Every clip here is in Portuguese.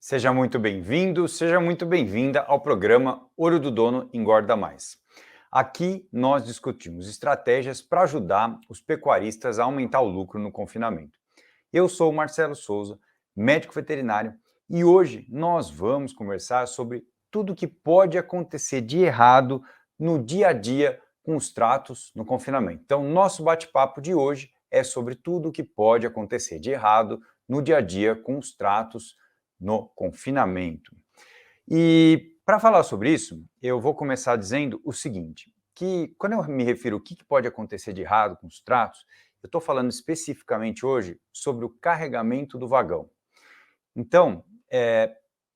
Seja muito bem-vindo, seja muito bem-vinda ao programa Olho do Dono Engorda Mais. Aqui nós discutimos estratégias para ajudar os pecuaristas a aumentar o lucro no confinamento. Eu sou o Marcelo Souza, médico veterinário, e hoje nós vamos conversar sobre tudo que pode acontecer de errado no dia a dia com os tratos no confinamento. Então, nosso bate-papo de hoje é sobre tudo o que pode acontecer de errado no dia a dia com os tratos no confinamento. E para falar sobre isso, eu vou começar dizendo o seguinte, que quando eu me refiro ao que pode acontecer de errado com os tratos, eu estou falando especificamente hoje sobre o carregamento do vagão. Então,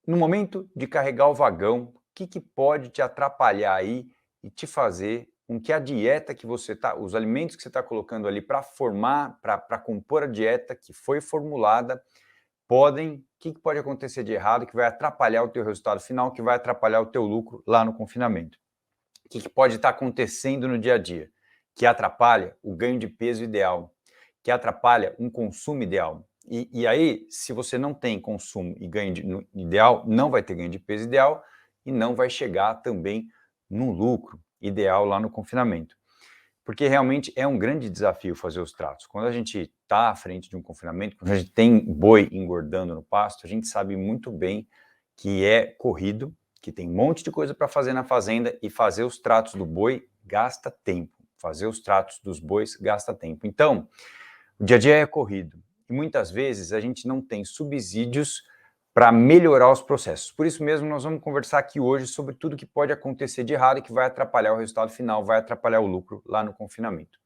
no momento de carregar o vagão, o que pode te atrapalhar aí e te fazer com que a dieta que você está, os alimentos que você está colocando ali para formar, para compor a dieta que foi formulada, o que pode acontecer de errado que vai atrapalhar o teu resultado final, que vai atrapalhar o teu lucro lá no confinamento? O que pode estar acontecendo no dia a dia que atrapalha o ganho de peso ideal, que atrapalha um consumo ideal? E aí, se você não tem consumo e ganho ideal, não vai ter ganho de peso ideal e não vai chegar também no lucro ideal lá no confinamento. Porque realmente é um grande desafio fazer os tratos. Quando a gente está à frente de um confinamento, quando a gente tem boi engordando no pasto, a gente sabe muito bem que é corrido, que tem um monte de coisa para fazer na fazenda e fazer os tratos do boi gasta tempo. Fazer os tratos dos bois gasta tempo. Então, o dia a dia é corrido e muitas vezes a gente não tem subsídios para melhorar os processos. Por isso mesmo, nós vamos conversar aqui hoje sobre tudo que pode acontecer de errado e que vai atrapalhar o resultado final, vai atrapalhar o lucro lá no confinamento.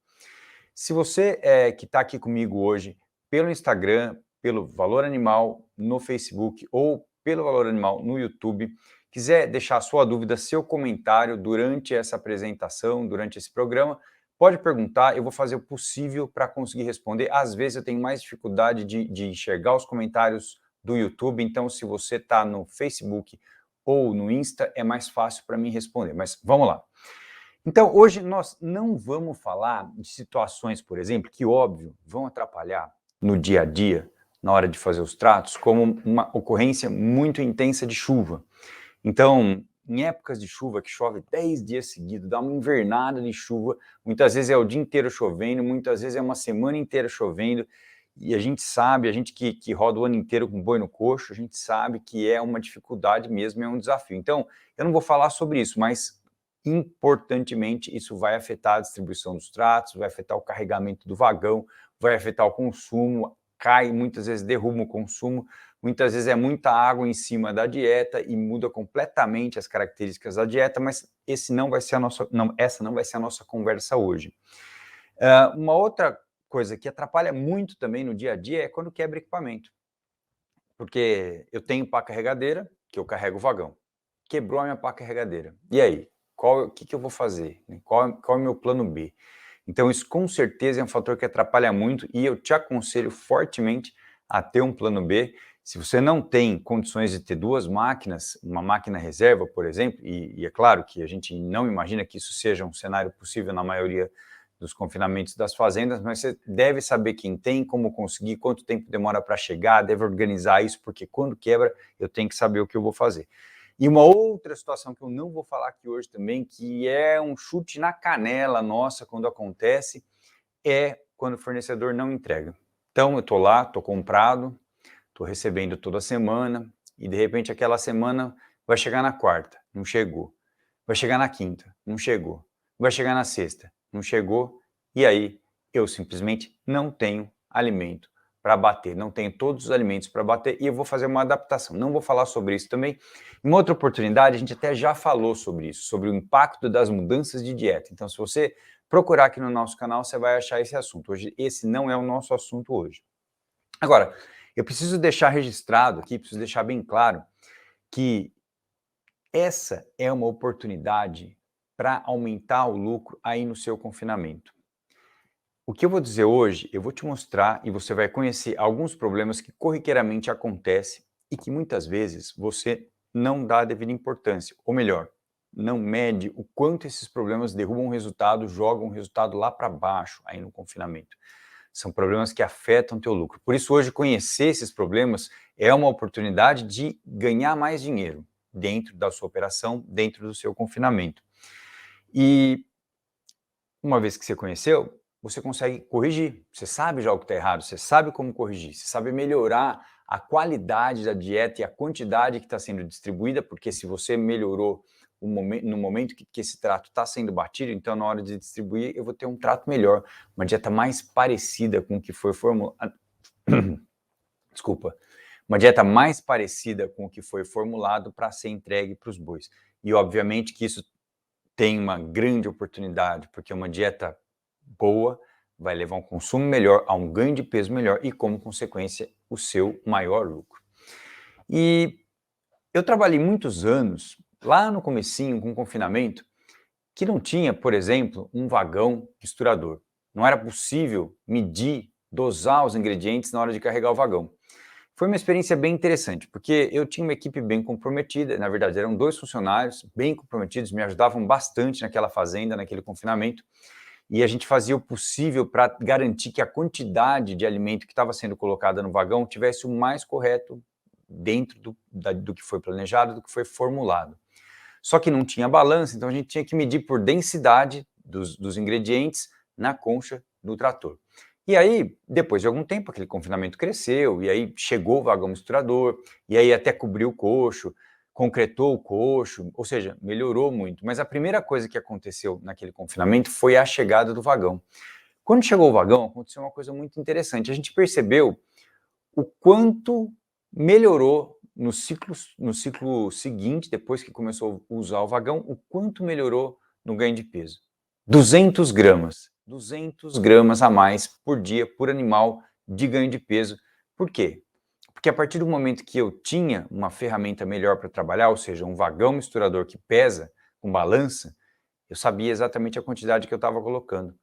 Se você que está aqui comigo hoje pelo Instagram, pelo Valor Animal no Facebook ou pelo Valor Animal no YouTube, quiser deixar sua dúvida, seu comentário durante essa apresentação, durante esse programa, pode perguntar, eu vou fazer o possível para conseguir responder. Às vezes eu tenho mais dificuldade de enxergar os comentários do YouTube, então se você está no Facebook ou no Insta, é mais fácil para mim responder, mas vamos lá. Então, hoje nós não vamos falar de situações, por exemplo, que, óbvio, vão atrapalhar no dia a dia, na hora de fazer os tratos, como uma ocorrência muito intensa de chuva. Então, em épocas de chuva, que chove 10 dias seguidos, dá uma invernada de chuva, muitas vezes é o dia inteiro chovendo, muitas vezes é uma semana inteira chovendo, e a gente sabe, a gente que roda o ano inteiro com boi no coxo, a gente sabe que é uma dificuldade mesmo, é um desafio. Então, eu não vou falar sobre isso, mas importantemente isso vai afetar a distribuição dos tratos, vai afetar o carregamento do vagão, vai afetar o consumo, cai, muitas vezes derruba o consumo, muitas vezes é muita água em cima da dieta e muda completamente as características da dieta, mas essa não vai ser a nossa conversa hoje. Uma outra coisa que atrapalha muito também no dia a dia é quando quebra equipamento. Porque eu tenho pá carregadeira, que eu carrego o vagão. Quebrou a minha pá carregadeira. E aí? O que eu vou fazer? Qual é o meu plano B? Então, isso com certeza é um fator que atrapalha muito e eu te aconselho fortemente a ter um plano B. Se você não tem condições de ter duas máquinas, uma máquina reserva, por exemplo, e é claro que a gente não imagina que isso seja um cenário possível na maioria dos confinamentos das fazendas, mas você deve saber quem tem, como conseguir, quanto tempo demora para chegar, deve organizar isso, porque quando quebra, eu tenho que saber o que eu vou fazer. E uma outra situação que eu não vou falar aqui hoje também, que é um chute na canela nossa quando acontece, é quando o fornecedor não entrega. Então, eu estou lá, estou comprado, estou recebendo toda semana, e de repente aquela semana vai chegar na quarta, não chegou. Vai chegar na quinta, não chegou. Vai chegar na sexta, não chegou. E aí eu simplesmente não tenho alimento para bater, não tenho todos os alimentos para bater e eu vou fazer uma adaptação. Não vou falar sobre isso também. Em outra oportunidade, a gente até já falou sobre isso, sobre o impacto das mudanças de dieta. Então, se você procurar aqui no nosso canal, você vai achar esse assunto. Hoje, esse não é o nosso assunto hoje. Agora, eu preciso deixar registrado aqui, preciso deixar bem claro que essa é uma oportunidade para aumentar o lucro aí no seu confinamento. O que eu vou dizer hoje, eu vou te mostrar e você vai conhecer alguns problemas que corriqueiramente acontecem e que muitas vezes você não dá a devida importância, ou melhor, não mede o quanto esses problemas derrubam o resultado, jogam o resultado lá para baixo aí no confinamento. São problemas que afetam o teu lucro. Por isso, hoje, conhecer esses problemas é uma oportunidade de ganhar mais dinheiro dentro da sua operação, dentro do seu confinamento. E uma vez que você conheceu, você consegue corrigir. Você sabe já o que está errado, você sabe como corrigir, você sabe melhorar a qualidade da dieta e a quantidade que está sendo distribuída, porque se você melhorou no momento que esse trato está sendo batido, então na hora de distribuir eu vou ter um trato melhor, uma dieta mais parecida com o que foi formulado. Desculpa. Uma dieta mais parecida com o que foi formulado para ser entregue para os bois. E obviamente que isso tem uma grande oportunidade, porque uma dieta boa vai levar um consumo melhor, a um ganho de peso melhor e, como consequência, o seu maior lucro. E eu trabalhei muitos anos, lá no comecinho, com confinamento, que não tinha, por exemplo, um vagão misturador. Não era possível medir, dosar os ingredientes na hora de carregar o vagão. Foi uma experiência bem interessante, porque eu tinha uma equipe bem comprometida, na verdade eram 2 funcionários bem comprometidos, me ajudavam bastante naquela fazenda, naquele confinamento, e a gente fazia o possível para garantir que a quantidade de alimento que estava sendo colocada no vagão tivesse o mais correto dentro do que foi planejado, do que foi formulado. Só que não tinha balança, então a gente tinha que medir por densidade dos ingredientes na concha do trator. E aí, depois de algum tempo, aquele confinamento cresceu, e aí chegou o vagão misturador, e aí até cobriu o coxo, concretou o coxo, ou seja, melhorou muito. Mas a primeira coisa que aconteceu naquele confinamento foi a chegada do vagão. Quando chegou o vagão, aconteceu uma coisa muito interessante. A gente percebeu o quanto melhorou no ciclo seguinte, depois que começou a usar o vagão, o quanto melhorou no ganho de peso. 200 gramas. 200 gramas a mais por dia, por animal, de ganho de peso. Por quê? Porque a partir do momento que eu tinha uma ferramenta melhor para trabalhar, ou seja, um vagão misturador que pesa, com balança, eu sabia exatamente a quantidade que eu estava colocando.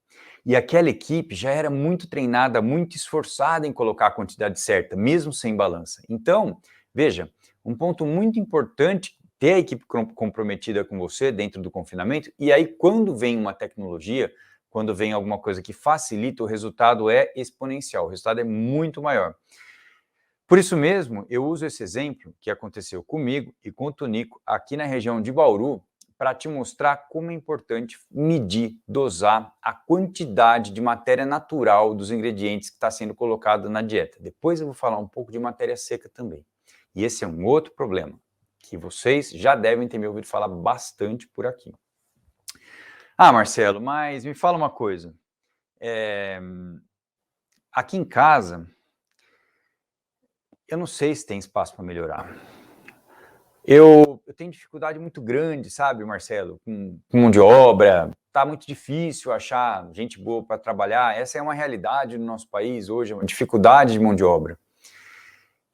E aquela equipe já era muito treinada, muito esforçada em colocar a quantidade certa, mesmo sem balança. Então, veja, um ponto muito importante, ter a equipe comprometida com você dentro do confinamento, e aí quando vem uma tecnologia, quando vem alguma coisa que facilita, o resultado é exponencial, o resultado é muito maior. Por isso mesmo, eu uso esse exemplo que aconteceu comigo e com o Tonico aqui na região de Bauru, para te mostrar como é importante medir, dosar a quantidade de matéria natural dos ingredientes que está sendo colocado na dieta. Depois eu vou falar um pouco de matéria seca também. E esse é um outro problema, que vocês já devem ter me ouvido falar bastante por aqui. Ah, Marcelo, mas me fala uma coisa. Aqui em casa, eu não sei se tem espaço para melhorar. Eu tenho dificuldade muito grande, sabe, Marcelo, com mão de obra, tá muito difícil achar gente boa para trabalhar, essa é uma realidade no nosso país hoje, uma dificuldade de mão de obra.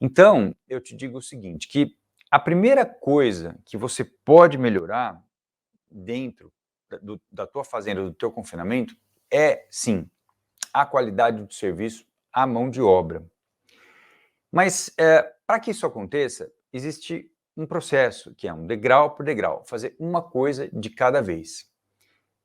Então, eu te digo o seguinte, que a primeira coisa que você pode melhorar dentro da tua fazenda, do teu confinamento, é, sim, a qualidade do serviço, a mão de obra. Mas, para que isso aconteça, existe um processo, que é um degrau por degrau, fazer uma coisa de cada vez.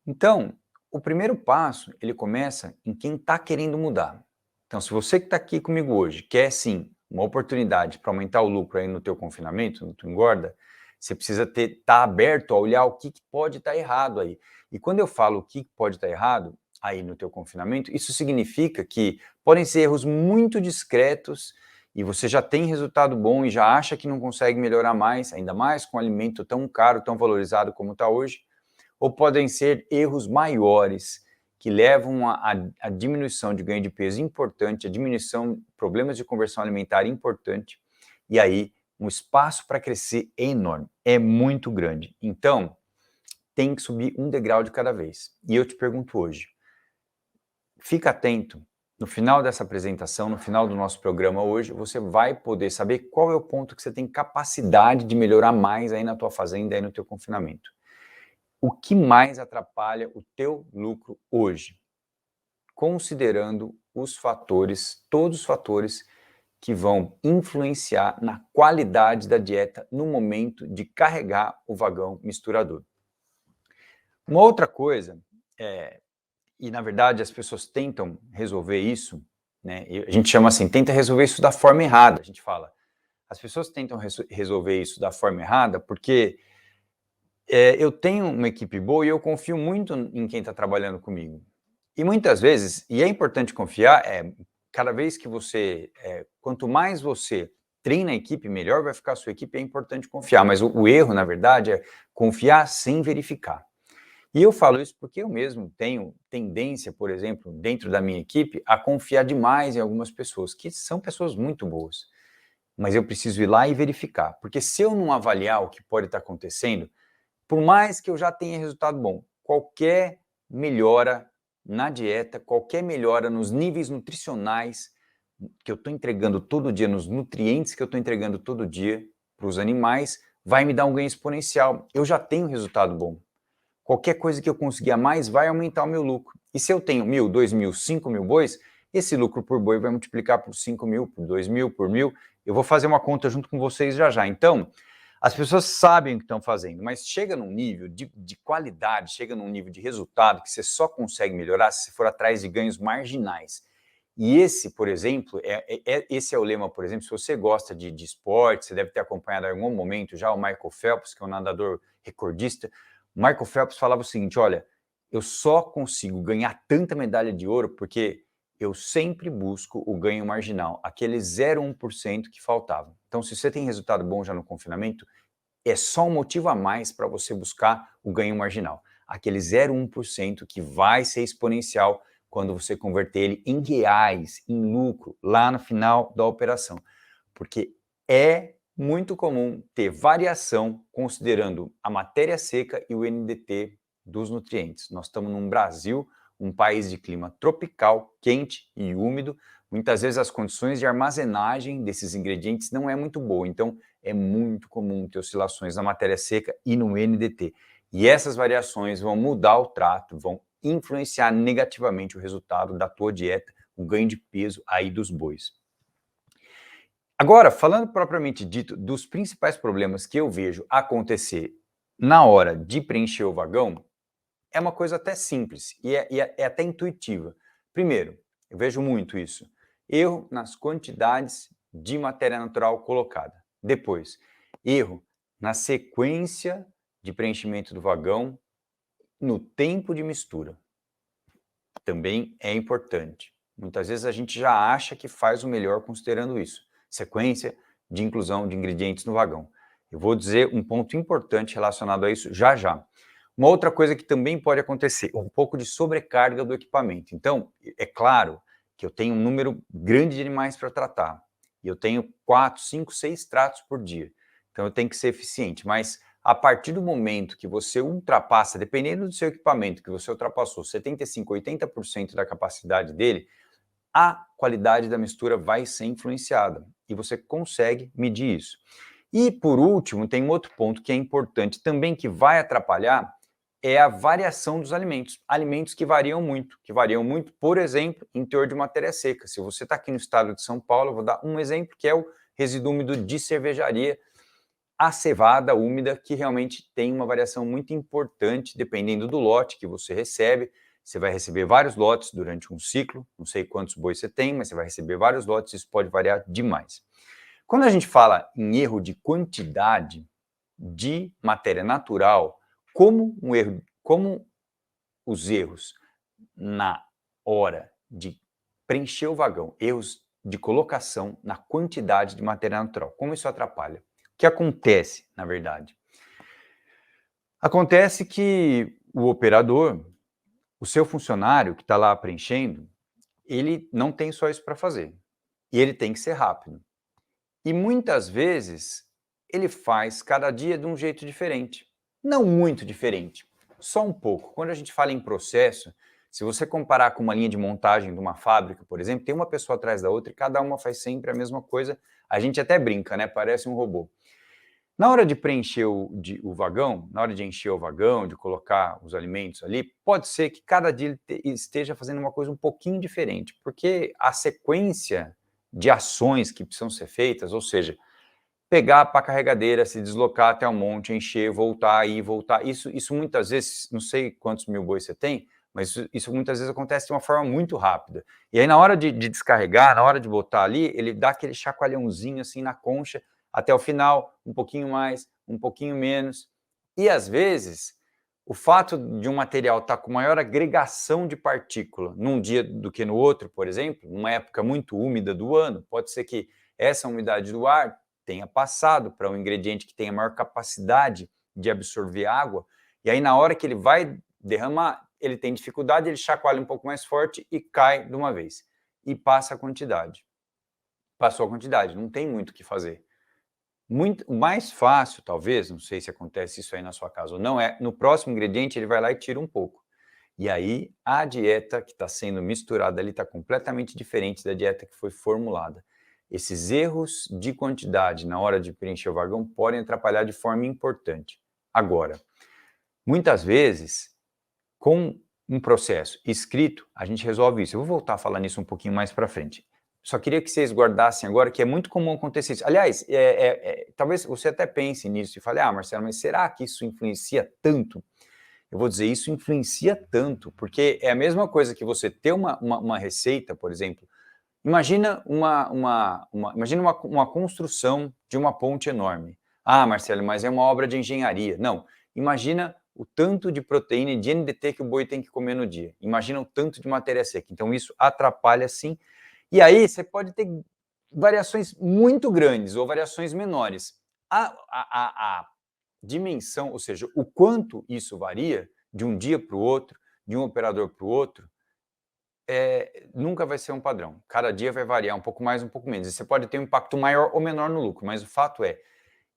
Então, o primeiro passo, ele começa em quem está querendo mudar. Então, se você que está aqui comigo hoje quer, sim, uma oportunidade para aumentar o lucro aí no teu confinamento, no teu engorda, você precisa estar aberto a olhar o que pode estar errado aí. E quando eu falo o que pode estar errado aí no teu confinamento, isso significa que podem ser erros muito discretos e você já tem resultado bom e já acha que não consegue melhorar mais, ainda mais com um alimento tão caro, tão valorizado como está hoje, ou podem ser erros maiores que levam a diminuição de ganho de peso importante, a diminuição de problemas de conversão alimentar importante, e aí um espaço para crescer é enorme, é muito grande. Então, tem que subir um degrau de cada vez. E eu te pergunto hoje, fica atento, no final dessa apresentação, no final do nosso programa hoje, você vai poder saber qual é o ponto que você tem capacidade de melhorar mais aí na tua fazenda, aí no teu confinamento. O que mais atrapalha o teu lucro hoje? Considerando os fatores, todos os fatores que vão influenciar na qualidade da dieta no momento de carregar o vagão misturador. Uma outra coisa, e na verdade as pessoas tentam resolver isso, né? A gente chama assim, tenta resolver isso da forma errada. A gente fala, as pessoas tentam resolver isso da forma errada, porque eu tenho uma equipe boa e eu confio muito em quem está trabalhando comigo. E muitas vezes, e é importante confiar, cada vez que você, quanto mais você treina a equipe, melhor vai ficar a sua equipe, é importante confiar. Mas o erro, na verdade, é confiar sem verificar. E eu falo isso porque eu mesmo tenho tendência, por exemplo, dentro da minha equipe, a confiar demais em algumas pessoas, que são pessoas muito boas. Mas eu preciso ir lá e verificar, porque se eu não avaliar o que pode estar acontecendo, por mais que eu já tenha resultado bom, qualquer melhora na dieta, qualquer melhora nos níveis nutricionais que eu estou entregando todo dia, nos nutrientes que eu estou entregando todo dia para os animais, vai me dar um ganho exponencial. Eu já tenho resultado bom. Qualquer coisa que eu conseguir a mais vai aumentar o meu lucro. E se eu tenho 1.000, 2.000, 5.000 bois, esse lucro por boi vai multiplicar por 5.000, por 2.000, por 1.000. Eu vou fazer uma conta junto com vocês já já. Então, as pessoas sabem o que estão fazendo, mas chega num nível de qualidade, chega num nível de resultado que você só consegue melhorar se você for atrás de ganhos marginais. E esse, por exemplo, esse é o lema, por exemplo, se você gosta de esporte, você deve ter acompanhado em algum momento já o Michael Phelps, que é um nadador recordista. O Michael Phelps falava o seguinte, olha, eu só consigo ganhar tanta medalha de ouro porque eu sempre busco o ganho marginal, aquele 0,1% que faltava. Então, se você tem resultado bom já no confinamento, é só um motivo a mais para você buscar o ganho marginal. Aquele 0,1% que vai ser exponencial quando você converter ele em reais, em lucro, lá no final da operação. Porque é muito comum ter variação considerando a matéria seca e o NDT dos nutrientes. Nós estamos num Brasil, um país de clima tropical, quente e úmido. Muitas vezes as condições de armazenagem desses ingredientes não é muito boa, então é muito comum ter oscilações na matéria seca e no NDT. E essas variações vão mudar o trato, vão influenciar negativamente o resultado da tua dieta, o ganho de peso aí dos bois. Agora, falando propriamente dito dos principais problemas que eu vejo acontecer na hora de preencher o vagão, é uma coisa até simples e é até intuitiva. Primeiro, eu vejo muito isso, erro nas quantidades de matéria natural colocada. Depois, erro na sequência de preenchimento do vagão, no tempo de mistura. Também é importante. Muitas vezes a gente já acha que faz o melhor considerando isso. Sequência de inclusão de ingredientes no vagão. Eu vou dizer um ponto importante relacionado a isso já já. Uma outra coisa que também pode acontecer, um pouco de sobrecarga do equipamento. Então, é claro que eu tenho um número grande de animais para tratar. E eu tenho 4, 5, 6 tratos por dia. Então, eu tenho que ser eficiente. Mas, a partir do momento que você ultrapassa, dependendo do seu equipamento, que você ultrapassou 75%, 80% da capacidade dele, a qualidade da mistura vai ser influenciada. E você consegue medir isso. E, por último, tem um outro ponto que é importante também, que vai atrapalhar, é a variação dos alimentos. Alimentos que variam muito, por exemplo, em teor de matéria seca. Se você está aqui no estado de São Paulo, eu vou dar um exemplo, que é o resíduo úmido de cervejaria, a cevada úmida, que realmente tem uma variação muito importante, dependendo do lote que você recebe. Você vai receber vários lotes durante um ciclo, não sei quantos bois você tem, mas você vai receber vários lotes, isso pode variar demais. Quando a gente fala em erro de quantidade de matéria natural, como os erros na hora de preencher o vagão, erros de colocação na quantidade de matéria natural, como isso atrapalha? O que acontece, na verdade? Acontece que o operador, o seu funcionário que está lá preenchendo, ele não tem só isso para fazer. E ele tem que ser rápido. E muitas vezes ele faz cada dia de um jeito diferente. Não muito diferente, só um pouco. Quando a gente fala em processo, se você comparar com uma linha de montagem de uma fábrica, por exemplo, tem uma pessoa atrás da outra e cada uma faz sempre a mesma coisa. A gente até brinca, né? Parece um robô. Na hora de preencher o vagão, na hora de encher o vagão, de colocar os alimentos ali, pode ser que cada dia ele esteja fazendo uma coisa um pouquinho diferente, porque a sequência de ações que precisam ser feitas, ou seja, pegar para a carregadeira, se deslocar até o monte, encher, voltar, isso muitas vezes, não sei quantos mil bois você tem, mas isso muitas vezes acontece de uma forma muito rápida. E aí na hora de descarregar, na hora de botar ali, ele dá aquele chacoalhãozinho assim na concha, até o final, um pouquinho mais, um pouquinho menos. E às vezes, o fato de um material estar com maior agregação de partícula num dia do que no outro, por exemplo, numa época muito úmida do ano, pode ser que essa umidade do ar tenha passado para um ingrediente que tenha maior capacidade de absorver água, e aí na hora que ele vai derramar, ele tem dificuldade, ele chacoalha um pouco mais forte e cai de uma vez. E passa a quantidade. Passou a quantidade, não tem muito o que fazer. Muito mais fácil, talvez, não sei se acontece isso aí na sua casa ou não, é no próximo ingrediente ele vai lá e tira um pouco. E aí a dieta que está sendo misturada ali está completamente diferente da dieta que foi formulada. Esses erros de quantidade na hora de preencher o vagão podem atrapalhar de forma importante. Agora, muitas vezes, com um processo escrito, a gente resolve isso. Eu vou voltar a falar nisso um pouquinho mais para frente. Só queria que vocês guardassem agora que é muito comum acontecer isso. Aliás, talvez você até pense nisso e fale, Marcelo, mas será que isso influencia tanto? Eu vou dizer, isso influencia tanto, porque é a mesma coisa que você ter uma receita, por exemplo. Imagina imagina uma construção de uma ponte enorme. Marcelo, mas é uma obra de engenharia. Não, imagina o tanto de proteína e de NDT que o boi tem que comer no dia. Imagina o tanto de matéria seca. Então, isso atrapalha sim. E aí, você pode ter variações muito grandes ou variações menores. A dimensão, ou seja, o quanto isso varia de um dia para o outro, de um operador para o outro, nunca vai ser um padrão. Cada dia vai variar um pouco mais, um pouco menos. E você pode ter um impacto maior ou menor no lucro, mas o fato é,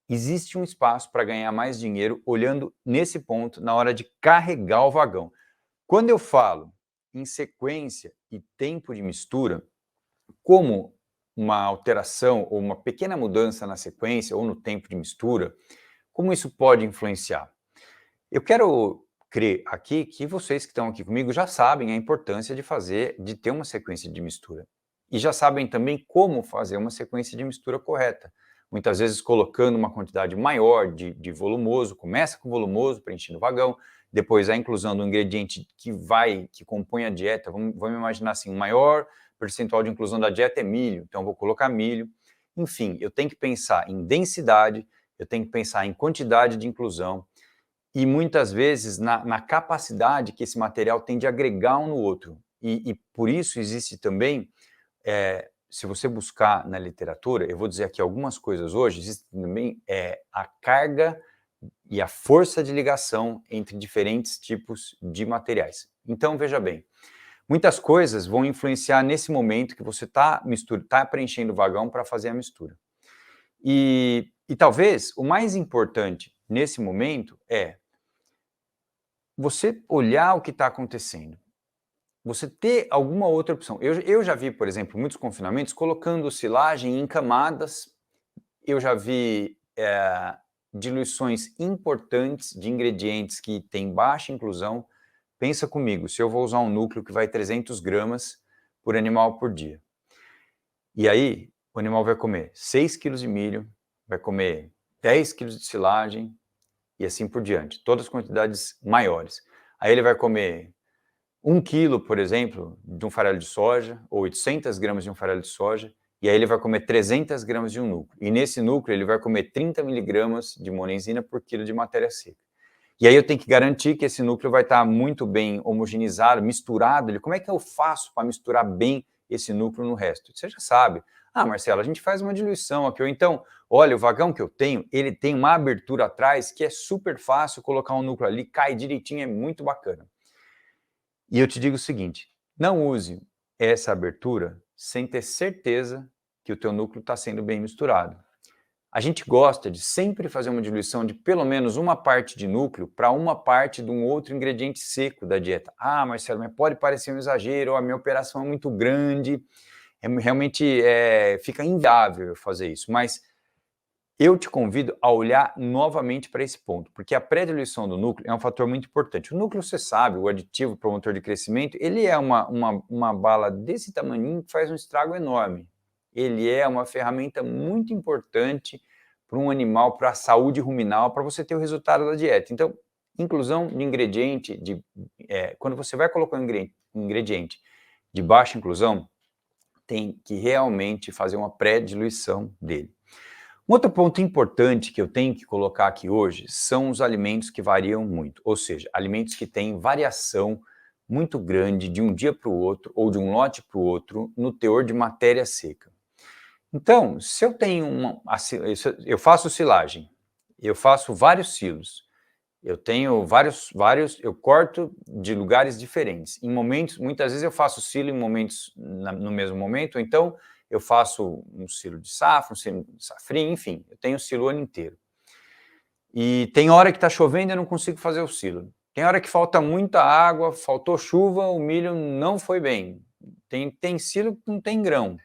existe um espaço para ganhar mais dinheiro olhando nesse ponto na hora de carregar o vagão. Quando eu falo em sequência e tempo de mistura, como uma alteração ou uma pequena mudança na sequência ou no tempo de mistura, como isso pode influenciar? Eu quero crer aqui que vocês que estão aqui comigo já sabem a importância de ter uma sequência de mistura. E já sabem também como fazer uma sequência de mistura correta. Muitas vezes colocando uma quantidade maior de volumoso, começa com volumoso, preenchendo o vagão, depois a inclusão do ingrediente que compõe a dieta, vamos imaginar assim, o maior percentual de inclusão da dieta é milho, então eu vou colocar milho. Enfim, eu tenho que pensar em densidade, eu tenho que pensar em quantidade de inclusão, e muitas vezes na capacidade que esse material tem de agregar um no outro. E por isso existe também, se você buscar na literatura, eu vou dizer aqui algumas coisas hoje, existe também a carga e a força de ligação entre diferentes tipos de materiais. Então, veja bem, muitas coisas vão influenciar nesse momento que você está preenchendo o vagão para fazer a mistura. E talvez o mais importante nesse momento é você olhar o que está acontecendo, você ter alguma outra opção. Eu já vi, por exemplo, muitos confinamentos colocando silagem em camadas, eu já vi diluições importantes de ingredientes que têm baixa inclusão. Pensa comigo, se eu vou usar um núcleo que vai 300 gramas por animal por dia, e aí o animal vai comer 6 quilos de milho, vai comer 10 quilos de silagem, e assim por diante, todas as quantidades maiores. Aí ele vai comer 1 quilo, por exemplo, de um farelo de soja, ou 800 gramas de um farelo de soja, e aí ele vai comer 300 gramas de um núcleo. E nesse núcleo ele vai comer 30 miligramas de monenzina por quilo de matéria seca. E aí eu tenho que garantir que esse núcleo vai estar muito bem homogeneizado, misturado. Como é que eu faço para misturar bem esse núcleo no resto? Você já sabe. Marcelo, a gente faz uma diluição aqui. Ou então, olha, o vagão que eu tenho, ele tem uma abertura atrás que é super fácil colocar um núcleo ali, cai direitinho, é muito bacana. E eu te digo o seguinte, não use essa abertura sem ter certeza que o teu núcleo está sendo bem misturado. A gente gosta de sempre fazer uma diluição de pelo menos uma parte de núcleo para uma parte de um outro ingrediente seco da dieta. Marcelo, mas pode parecer um exagero, a minha operação é muito grande, realmente fica inviável eu fazer isso, mas eu te convido a olhar novamente para esse ponto, porque a pré-diluição do núcleo é um fator muito importante. O núcleo, você sabe, o aditivo promotor de crescimento, ele é uma bala desse tamanhinho que faz um estrago enorme. Ele é uma ferramenta muito importante para um animal, para a saúde ruminal, para você ter o resultado da dieta. Então, inclusão de ingrediente, quando você vai colocar um ingrediente de baixa inclusão, tem que realmente fazer uma pré-diluição dele. Um outro ponto importante que eu tenho que colocar aqui hoje são os alimentos que variam muito, ou seja, alimentos que têm variação muito grande de um dia para o outro ou de um lote para o outro no teor de matéria seca. Então, se eu tenho eu faço silagem, eu faço vários silos, eu tenho eu corto de lugares diferentes. Em momentos, muitas vezes eu faço silo em momentos no mesmo momento, ou então eu faço um silo de safra, um silo de safrinha, enfim, eu tenho silo o ano inteiro. E tem hora que está chovendo e eu não consigo fazer o silo. Tem hora que falta muita água, faltou chuva, o milho não foi bem. Tem silo que não tem grão.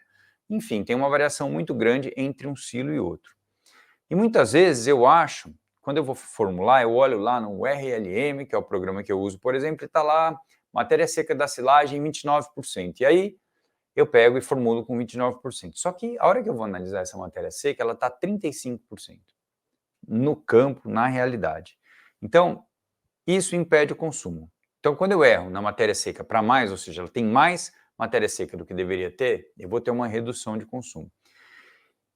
Enfim, tem uma variação muito grande entre um silo e outro. E muitas vezes eu acho, quando eu vou formular, eu olho lá no RLM, que é o programa que eu uso, por exemplo, e está lá matéria seca da silagem 29%. E aí eu pego e formulo com 29%. Só que a hora que eu vou analisar essa matéria seca, ela está 35% no campo, na realidade. Então, isso impede o consumo. Então, quando eu erro na matéria seca para mais, ou seja, ela tem mais matéria seca do que deveria ter, eu vou ter uma redução de consumo.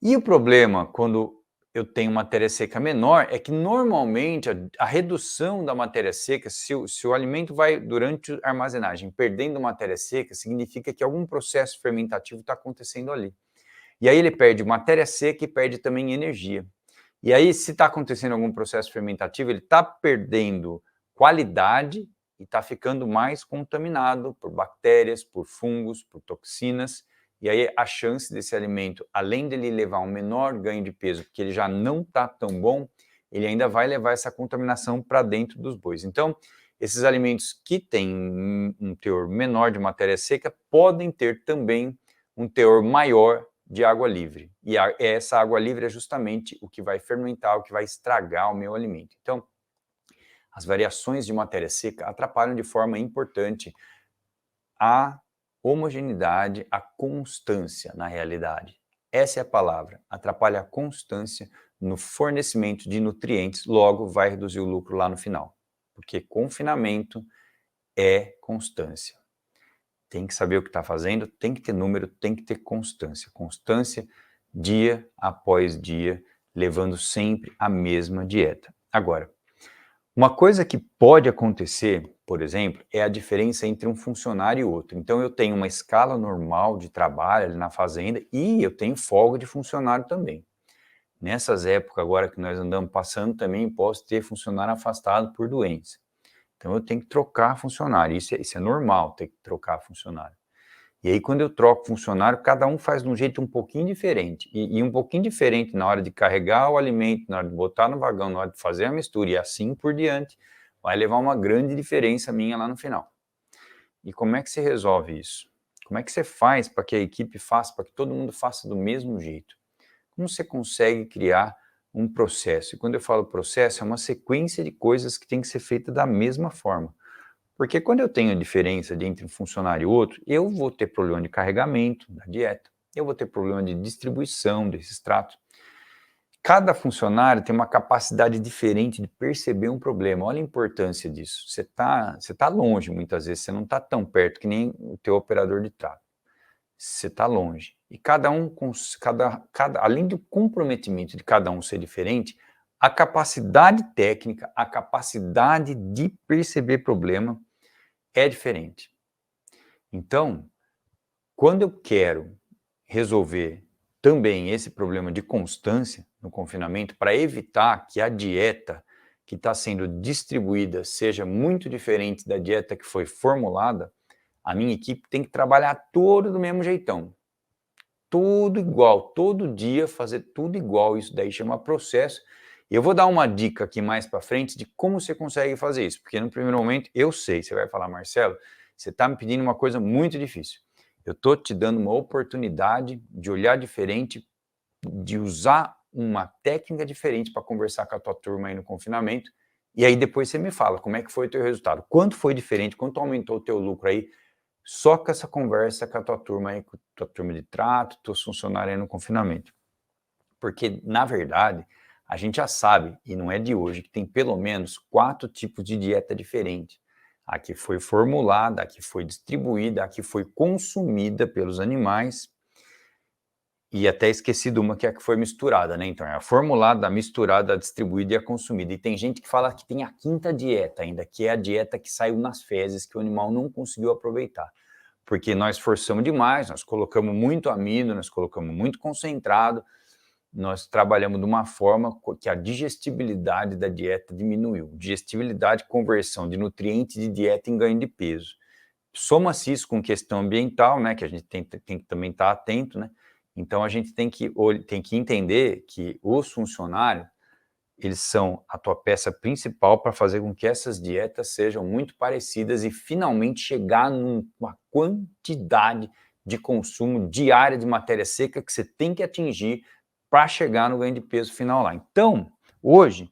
E o problema, quando eu tenho matéria seca menor, é que normalmente a redução da matéria seca, se o alimento vai, durante a armazenagem, perdendo matéria seca, significa que algum processo fermentativo está acontecendo ali. E aí ele perde matéria seca e perde também energia. E aí, se está acontecendo algum processo fermentativo, ele está perdendo qualidade e está ficando mais contaminado por bactérias, por fungos, por toxinas. E aí a chance desse alimento, além dele levar um menor ganho de peso, porque ele já não está tão bom, ele ainda vai levar essa contaminação para dentro dos bois. Então, esses alimentos que têm um teor menor de matéria seca podem ter também um teor maior de água livre. E essa água livre é justamente o que vai fermentar, o que vai estragar o meu alimento. Então, as variações de matéria seca atrapalham de forma importante a homogeneidade, a constância na realidade. Essa é a palavra, atrapalha a constância no fornecimento de nutrientes, logo vai reduzir o lucro lá no final. Porque confinamento é constância. Tem que saber o que está fazendo, tem que ter número, tem que ter constância. Constância dia após dia, levando sempre a mesma dieta. Agora, uma coisa que pode acontecer, por exemplo, é a diferença entre um funcionário e outro. Então, eu tenho uma escala normal de trabalho ali na fazenda e eu tenho folga de funcionário também. Nessas épocas agora que nós andamos passando, também posso ter funcionário afastado por doença. Então, eu tenho que trocar funcionário. Isso é normal, ter que trocar funcionário. E aí, quando eu troco funcionário, cada um faz de um jeito um pouquinho diferente. E um pouquinho diferente na hora de carregar o alimento, na hora de botar no vagão, na hora de fazer a mistura e assim por diante, vai levar uma grande diferença minha lá no final. E como é que se resolve isso? Como é que você faz para que a equipe faça, para que todo mundo faça do mesmo jeito? Como você consegue criar um processo? E quando eu falo processo, é uma sequência de coisas que tem que ser feita da mesma forma. Porque quando eu tenho a diferença entre um funcionário e outro, eu vou ter problema de carregamento da dieta, eu vou ter problema de distribuição desse extrato. Cada funcionário tem uma capacidade diferente de perceber um problema. Olha a importância disso. Você tá longe muitas vezes, você não está tão perto que nem o teu operador de trato. Você está longe. E cada um, além do comprometimento de cada um ser diferente, a capacidade técnica, a capacidade de perceber problema é diferente. Então, quando eu quero resolver também esse problema de constância no confinamento, para evitar que a dieta que está sendo distribuída seja muito diferente da dieta que foi formulada, a minha equipe tem que trabalhar todo do mesmo jeitão. Tudo igual, todo dia fazer tudo igual, isso daí chama processo. E eu vou dar uma dica aqui mais para frente de como você consegue fazer isso, porque no primeiro momento eu sei, você vai falar, Marcelo, você está me pedindo uma coisa muito difícil. Eu estou te dando uma oportunidade de olhar diferente, de usar uma técnica diferente para conversar com a tua turma aí no confinamento, e aí depois você me fala como é que foi o teu resultado, quanto foi diferente, quanto aumentou o teu lucro aí, só com essa conversa com a tua turma aí, com a tua turma de trato, teus funcionários aí no confinamento. Porque, na verdade, a gente já sabe, e não é de hoje, que tem pelo menos 4 tipos de dieta diferente. A que foi formulada, a que foi distribuída, a que foi consumida pelos animais E até esqueci de uma que é a que foi misturada, né? Então, é a formulada, a misturada, a distribuída e a consumida. E tem gente que fala que tem a quinta dieta ainda, que é a dieta que saiu nas fezes, que o animal não conseguiu aproveitar. Porque nós forçamos demais, nós colocamos muito amino, nós colocamos muito concentrado, nós trabalhamos de uma forma que a digestibilidade da dieta diminuiu. Digestibilidade, conversão de nutrientes de dieta em ganho de peso. Soma-se isso com questão ambiental, né, que a gente tem que também estar atento, né? Então, a gente tem que entender que os funcionários, eles são a tua peça principal para fazer com que essas dietas sejam muito parecidas e finalmente chegar numa quantidade de consumo diária de matéria seca que você tem que atingir para chegar no ganho de peso final lá. Então, hoje,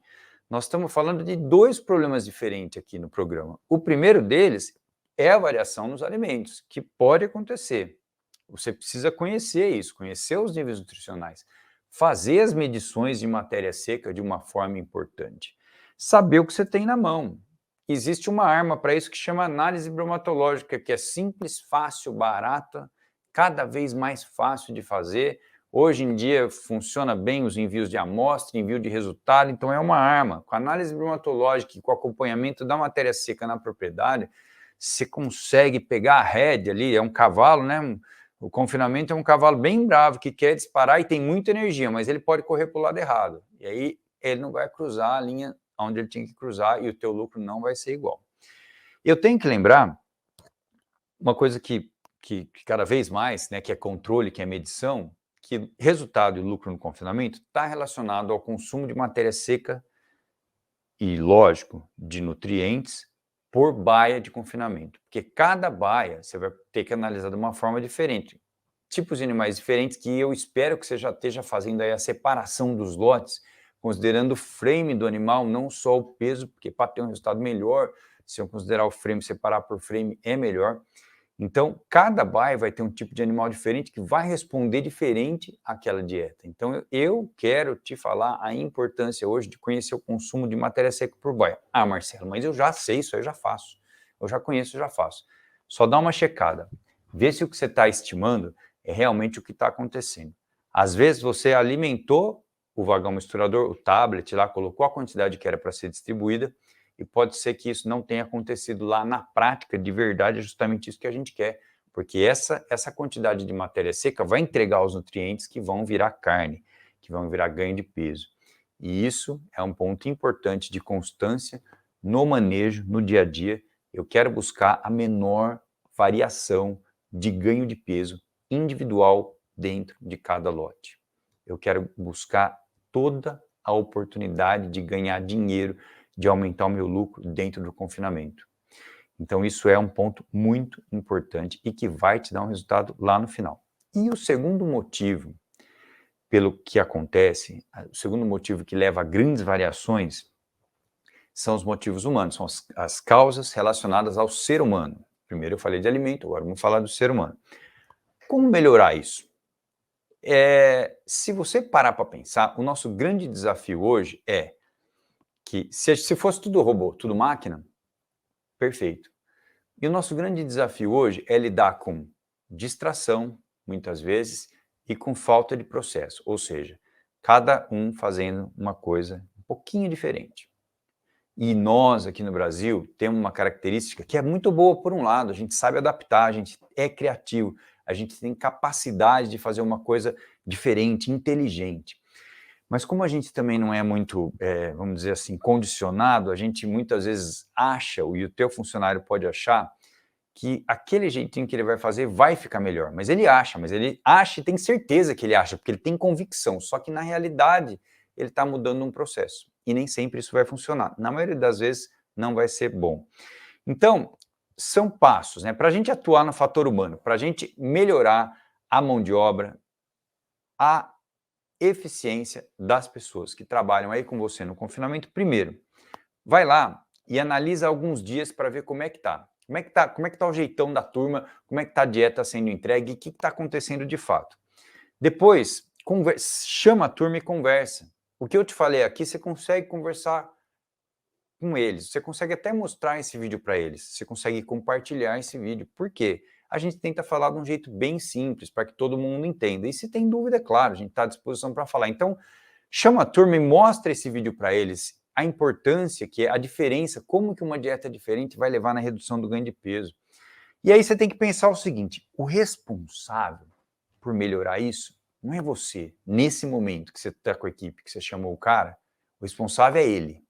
nós estamos falando de 2 problemas diferentes aqui no programa. O primeiro deles é a variação nos alimentos, que pode acontecer. Você precisa conhecer isso, conhecer os níveis nutricionais, fazer as medições de matéria seca de uma forma importante, saber o que você tem na mão. Existe uma arma para isso que chama análise bromatológica, que é simples, fácil, barata, cada vez mais fácil de fazer. Hoje em dia funciona bem os envios de amostra, envio de resultado, então é uma arma. Com a análise bromatológica e com o acompanhamento da matéria seca na propriedade, você consegue pegar a rédea ali, é um cavalo, né? O confinamento é um cavalo bem bravo que quer disparar e tem muita energia, mas ele pode correr para o lado errado. E aí ele não vai cruzar a linha onde ele tinha que cruzar e o teu lucro não vai ser igual. Eu tenho que lembrar uma coisa que cada vez mais, né, que é controle, que é medição, que resultado e lucro no confinamento está relacionado ao consumo de matéria seca e, lógico, de nutrientes por baia de confinamento. Porque cada baia você vai ter que analisar de uma forma diferente. Tipos de animais diferentes que eu espero que você já esteja fazendo aí a separação dos lotes, considerando o frame do animal, não só o peso, porque para ter um resultado melhor, se eu considerar o frame, separar por frame é melhor. Então, cada baia vai ter um tipo de animal diferente que vai responder diferente àquela dieta. Então, eu quero te falar a importância hoje de conhecer o consumo de matéria seca por baia. Ah, Marcelo, mas eu já sei isso, eu já faço. Eu já conheço, eu já faço. Só dá uma checada. Vê se o que você está estimando é realmente o que está acontecendo. Às vezes, você alimentou o vagão misturador, o tablet lá, colocou a quantidade que era para ser distribuída, e pode ser que isso não tenha acontecido lá na prática, de verdade, é justamente isso que a gente quer, porque essa quantidade de matéria seca vai entregar os nutrientes que vão virar carne, que vão virar ganho de peso. E isso é um ponto importante de constância no manejo, no dia a dia. Eu quero buscar a menor variação de ganho de peso individual dentro de cada lote. Eu quero buscar toda a oportunidade de ganhar dinheiro, de aumentar o meu lucro dentro do confinamento. Então, isso é um ponto muito importante e que vai te dar um resultado lá no final. E o segundo motivo pelo que acontece, o segundo motivo que leva a grandes variações, são os motivos humanos, são as causas relacionadas ao ser humano. Primeiro eu falei de alimento, agora vamos falar do ser humano. Como melhorar isso? Se você parar para pensar, o nosso grande desafio hoje é que se fosse tudo robô, tudo máquina, perfeito. E o nosso grande desafio hoje é lidar com distração, muitas vezes, e com falta de processo, ou seja, cada um fazendo uma coisa um pouquinho diferente. E nós, aqui no Brasil, temos uma característica que é muito boa por um lado, a gente sabe adaptar, a gente é criativo, a gente tem capacidade de fazer uma coisa diferente, inteligente. Mas como a gente também não é muito, vamos dizer assim, condicionado, a gente muitas vezes acha, e o teu funcionário pode achar, que aquele jeitinho que ele vai fazer vai ficar melhor. Mas ele acha e tem certeza que ele acha, porque ele tem convicção. Só que na realidade ele está mudando um processo. E nem sempre isso vai funcionar. Na maioria das vezes não vai ser bom. Então, são passos, né? Para a gente atuar no fator humano, para a gente melhorar a mão de obra, a eficiência das pessoas que trabalham aí com você no confinamento. Primeiro, vai lá e analisa alguns dias para ver como é que tá. Como é que tá o jeitão da turma, como é que tá a dieta sendo entregue e o que está acontecendo de fato. Depois, chama a turma e conversa. O que eu te falei aqui, você consegue conversar com eles, você consegue até mostrar esse vídeo para eles, você consegue compartilhar esse vídeo. Por quê? a gente tenta falar de um jeito bem simples, para que todo mundo entenda. E se tem dúvida, é claro, a gente está à disposição para falar. Então, chama a turma e mostra esse vídeo para eles, a importância, que é a diferença, como que uma dieta diferente vai levar na redução do ganho de peso. E aí você tem que pensar o seguinte, o responsável por melhorar isso não é você, nesse momento que você está com a equipe, que você chamou o cara, o responsável é ele.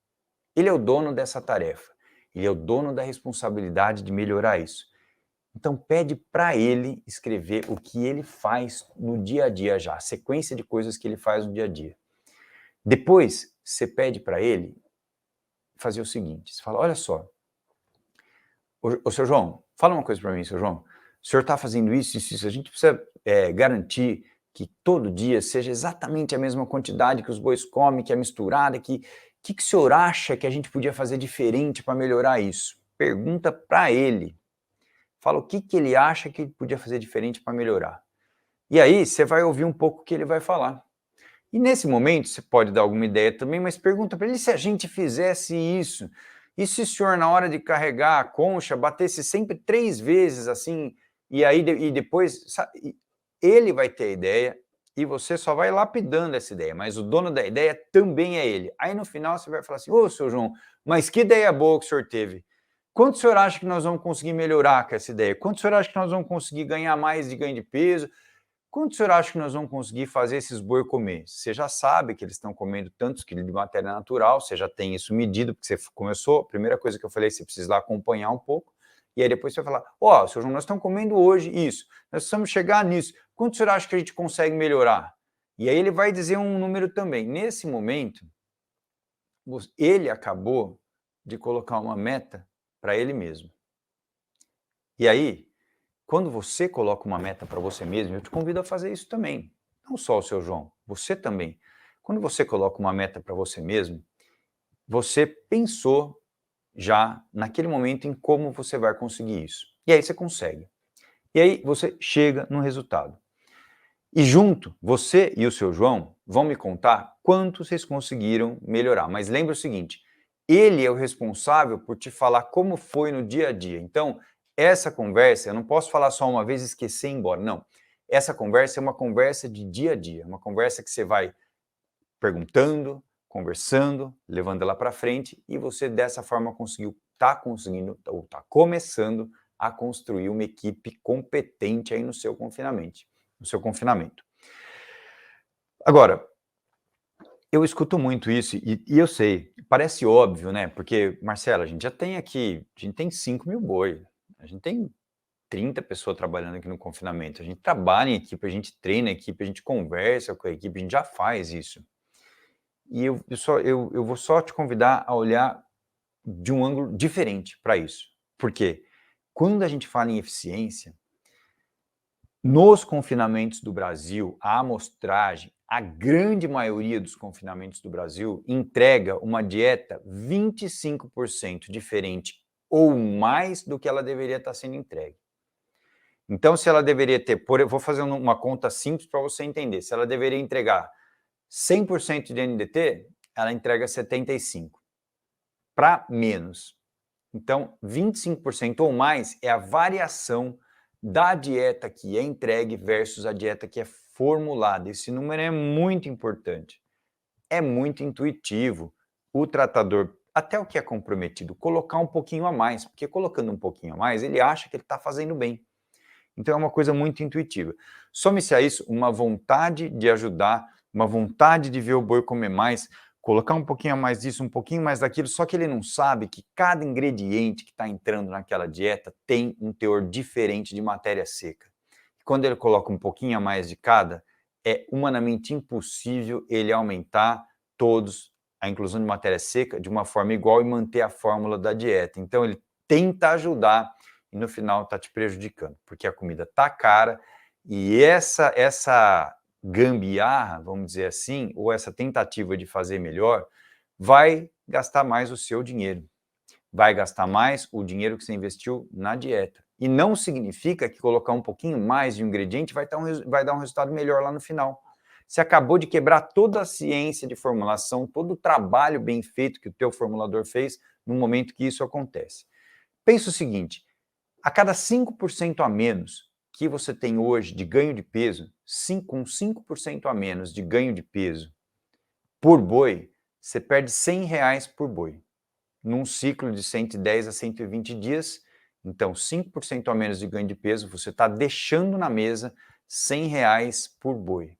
Ele é o dono dessa tarefa, ele é o dono da responsabilidade de melhorar isso. Então pede para ele escrever o que ele faz no dia a dia já, a sequência de coisas que ele faz no dia a dia. Depois, você pede para ele fazer o seguinte, você fala, olha só, ô seu João, fala uma coisa para mim, seu João, o senhor está fazendo isso, a gente precisa garantir que todo dia seja exatamente a mesma quantidade que os bois comem, que é misturada, que o senhor acha que a gente podia fazer diferente para melhorar isso? Pergunta para ele. Fala o que ele acha que podia fazer diferente para melhorar. E aí você vai ouvir um pouco o que ele vai falar. E nesse momento você pode dar alguma ideia também, mas pergunta para ele se a gente fizesse isso. E se o senhor, na hora de carregar a concha, batesse sempre 3 vezes assim, e depois... Sabe, ele vai ter a ideia e você só vai lapidando essa ideia, mas o dono da ideia também é ele. Aí no final você vai falar assim, ô, seu João, mas que ideia boa que o senhor teve. Quanto o senhor acha que nós vamos conseguir melhorar com essa ideia? Quanto o senhor acha que nós vamos conseguir ganhar mais de ganho de peso? Quanto o senhor acha que nós vamos conseguir fazer esses boi comer? Você já sabe que eles estão comendo tantos quilos de matéria natural, você já tem isso medido, porque você começou, a primeira coisa que eu falei, você precisa lá acompanhar um pouco, e aí depois você vai falar, ó, seu João, nós estamos comendo hoje isso, nós precisamos chegar nisso, quanto o senhor acha que a gente consegue melhorar? E aí ele vai dizer um número também. Nesse momento, ele acabou de colocar uma meta para ele mesmo. E aí, quando você coloca uma meta para você mesmo, eu te convido a fazer isso também. Não só o seu João, você também. Quando você coloca uma meta para você mesmo, você pensou já naquele momento em como você vai conseguir isso. E aí você consegue. E aí você chega no resultado. E junto, você e o seu João vão me contar quanto vocês conseguiram melhorar. Mas lembre o seguinte, ele é o responsável por te falar como foi no dia a dia. Então, essa conversa, eu não posso falar só uma vez e esquecer e ir embora, não. Essa conversa é uma conversa de dia a dia, uma conversa que você vai perguntando, conversando, levando ela para frente e você dessa forma está conseguindo, ou está começando a construir uma equipe competente aí no seu confinamento. Agora, eu escuto muito isso e eu sei, parece óbvio, né? Porque, Marcelo, a gente já tem aqui, a gente tem 5 mil boi, a gente tem 30 pessoas trabalhando aqui no confinamento, a gente trabalha em equipe, a gente treina a equipe, a gente conversa com a equipe, a gente já faz isso. E eu vou só te convidar a olhar de um ângulo diferente para isso. Por quê? Quando a gente fala em eficiência, nos confinamentos do Brasil, a amostragem, a grande maioria dos confinamentos do Brasil entrega uma dieta 25% diferente ou mais do que ela deveria estar sendo entregue. Então, se ela deveria ter, eu vou fazer uma conta simples para você entender, se ela deveria entregar 100% de NDT, ela entrega 75%, para menos. Então, 25% ou mais é a variação da dieta que é entregue versus a dieta que é formulada. Esse número é muito importante. É muito intuitivo. O tratador, até o que é comprometido, colocar um pouquinho a mais, porque colocando um pouquinho a mais, ele acha que ele está fazendo bem. Então, é uma coisa muito intuitiva. Some-se a isso uma vontade de ajudar, uma vontade de ver o boi comer mais, colocar um pouquinho a mais disso, um pouquinho mais daquilo, só que ele não sabe que cada ingrediente que está entrando naquela dieta tem um teor diferente de matéria seca. Quando ele coloca um pouquinho a mais de cada, é humanamente impossível ele aumentar todos a inclusão de matéria seca de uma forma igual e manter a fórmula da dieta. Então, ele tenta ajudar e no final está te prejudicando, porque a comida está cara e essa gambiarra, vamos dizer assim, ou essa tentativa de fazer melhor, vai gastar mais o seu dinheiro, vai gastar mais o dinheiro que você investiu na dieta. E não significa que colocar um pouquinho mais de ingrediente vai dar um resultado melhor lá no final. Você acabou de quebrar toda a ciência de formulação, todo o trabalho bem feito que o teu formulador fez no momento que isso acontece. Pensa o seguinte, A cada 5% a menos que você tem hoje de ganho de peso, com 5% a menos de ganho de peso por boi, você perde R$ 100 por boi. Num ciclo de 110 a 120 dias, então 5% a menos de ganho de peso, você está deixando na mesa R$ 100 por boi.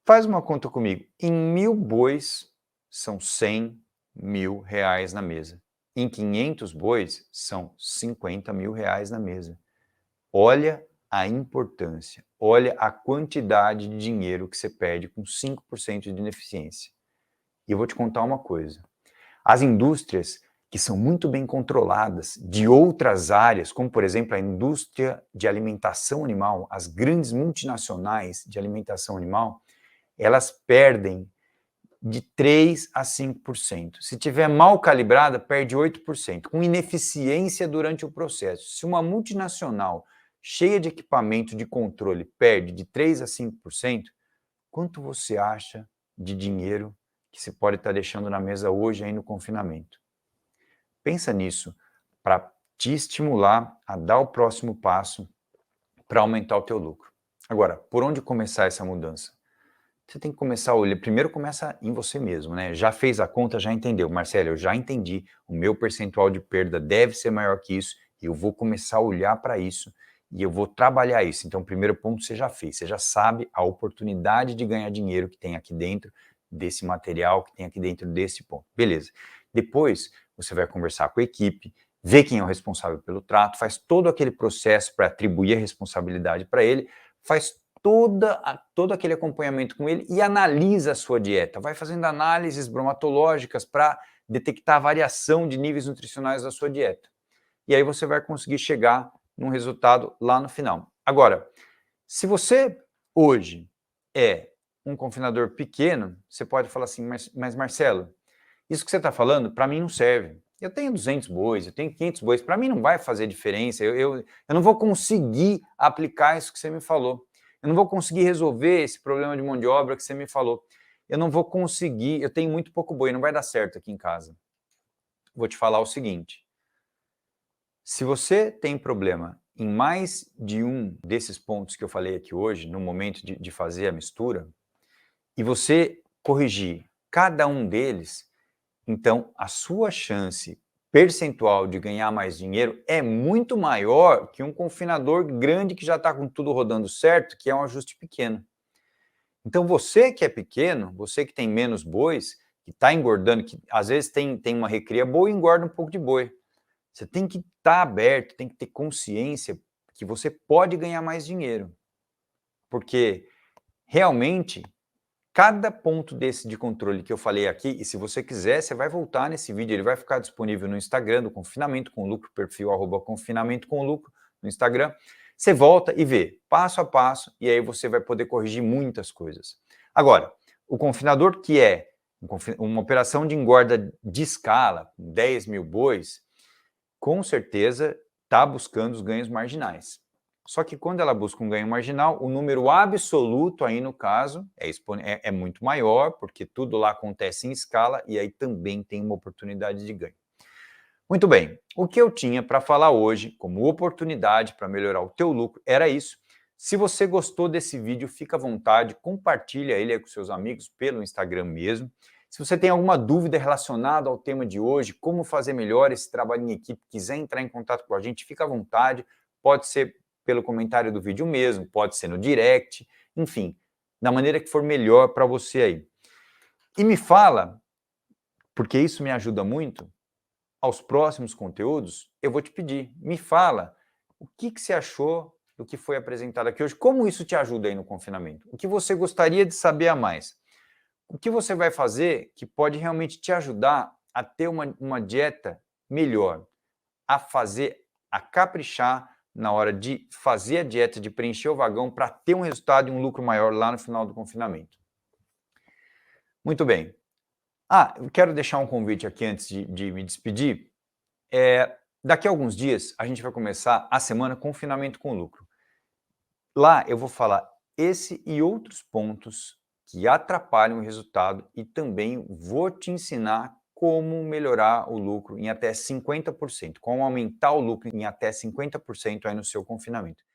Faz uma conta comigo. Em 1.000 bois, são R$ 100.000 na mesa. Em 500 bois, são R$ 50.000 na mesa. Olha a importância, olha a quantidade de dinheiro que você perde com 5% de ineficiência. E eu vou te contar uma coisa. As indústrias que são muito bem controladas de outras áreas, como por exemplo a indústria de alimentação animal, as grandes multinacionais de alimentação animal, elas perdem de 3 a 5%. Se tiver mal calibrada, perde 8%, com ineficiência durante o processo. Se uma multinacional cheia de equipamento de controle perde de 3 a 5%, quanto você acha de dinheiro que você pode estar deixando na mesa hoje aí no confinamento? Pensa nisso para te estimular a dar o próximo passo para aumentar o teu lucro. Agora, por onde começar essa mudança? Você tem que começar a olhar, primeiro começa em você mesmo, né? Já fez a conta, já entendeu. Marcelo, eu já entendi, o meu percentual de perda deve ser maior que isso, eu vou começar a olhar para isso e eu vou trabalhar isso. Então, o primeiro ponto você já fez, você já sabe a oportunidade de ganhar dinheiro que tem aqui dentro desse material, que tem aqui dentro desse ponto. Beleza. Depois, você vai conversar com a equipe, ver quem é o responsável pelo trato, faz todo aquele processo para atribuir a responsabilidade para ele, faz todo aquele acompanhamento com ele e analisa a sua dieta. Vai fazendo análises bromatológicas para detectar a variação de níveis nutricionais da sua dieta. E aí você vai conseguir chegar num resultado lá no final. Agora, se você hoje é um confinador pequeno, você pode falar assim, mas Marcelo, isso que você está falando, para mim não serve. Eu tenho 200 bois, eu tenho 500 bois, para mim não vai fazer diferença, eu não vou conseguir aplicar isso que você me falou. Eu não vou conseguir resolver esse problema de mão de obra que você me falou. Eu não vou conseguir, eu tenho muito pouco boi, não vai dar certo aqui em casa. Vou te falar o seguinte, se você tem problema em mais de um desses pontos que eu falei aqui hoje, no momento de fazer a mistura, e você corrigir cada um deles, então a sua chance percentual de ganhar mais dinheiro é muito maior que um confinador grande que já está com tudo rodando certo, que é um ajuste pequeno. Então você que é pequeno, você que tem menos bois, que está engordando, que às vezes tem uma recria boa e engorda um pouco de boi. Você tem que estar aberto, tem que ter consciência que você pode ganhar mais dinheiro. Porque realmente cada ponto desse de controle que eu falei aqui, e se você quiser, você vai voltar nesse vídeo, ele vai ficar disponível no Instagram, do Confinamento com Lucro, perfil @confinamento com lucro no Instagram. Você volta e vê, passo a passo, e aí você vai poder corrigir muitas coisas. Agora, o confinador que é uma operação de engorda de escala, 10.000 bois, com certeza está buscando os ganhos marginais. Só que quando ela busca um ganho marginal, o número absoluto aí no caso é muito maior, porque tudo lá acontece em escala e aí também tem uma oportunidade de ganho. Muito bem, o que eu tinha para falar hoje como oportunidade para melhorar o teu lucro era isso. Se você gostou desse vídeo, fica à vontade, compartilha ele aí com seus amigos pelo Instagram mesmo. Se você tem alguma dúvida relacionada ao tema de hoje, como fazer melhor esse trabalho em equipe, quiser entrar em contato com a gente, fica à vontade, pode ser pelo comentário do vídeo mesmo, pode ser no direct, enfim, da maneira que for melhor para você aí. E me fala, porque isso me ajuda muito, aos próximos conteúdos, eu vou te pedir, me fala o que você achou do que foi apresentado aqui hoje, como isso te ajuda aí no confinamento, o que você gostaria de saber a mais, o que você vai fazer que pode realmente te ajudar a ter uma dieta melhor, a caprichar na hora de fazer a dieta, de preencher o vagão para ter um resultado e um lucro maior lá no final do confinamento. Muito bem. Eu quero deixar um convite aqui antes de me despedir. Daqui a alguns dias, a gente vai começar a semana Confinamento com Lucro. Lá eu vou falar esse e outros pontos que atrapalham o resultado e também vou te ensinar como melhorar o lucro em até 50%, como aumentar o lucro em até 50% aí no seu confinamento.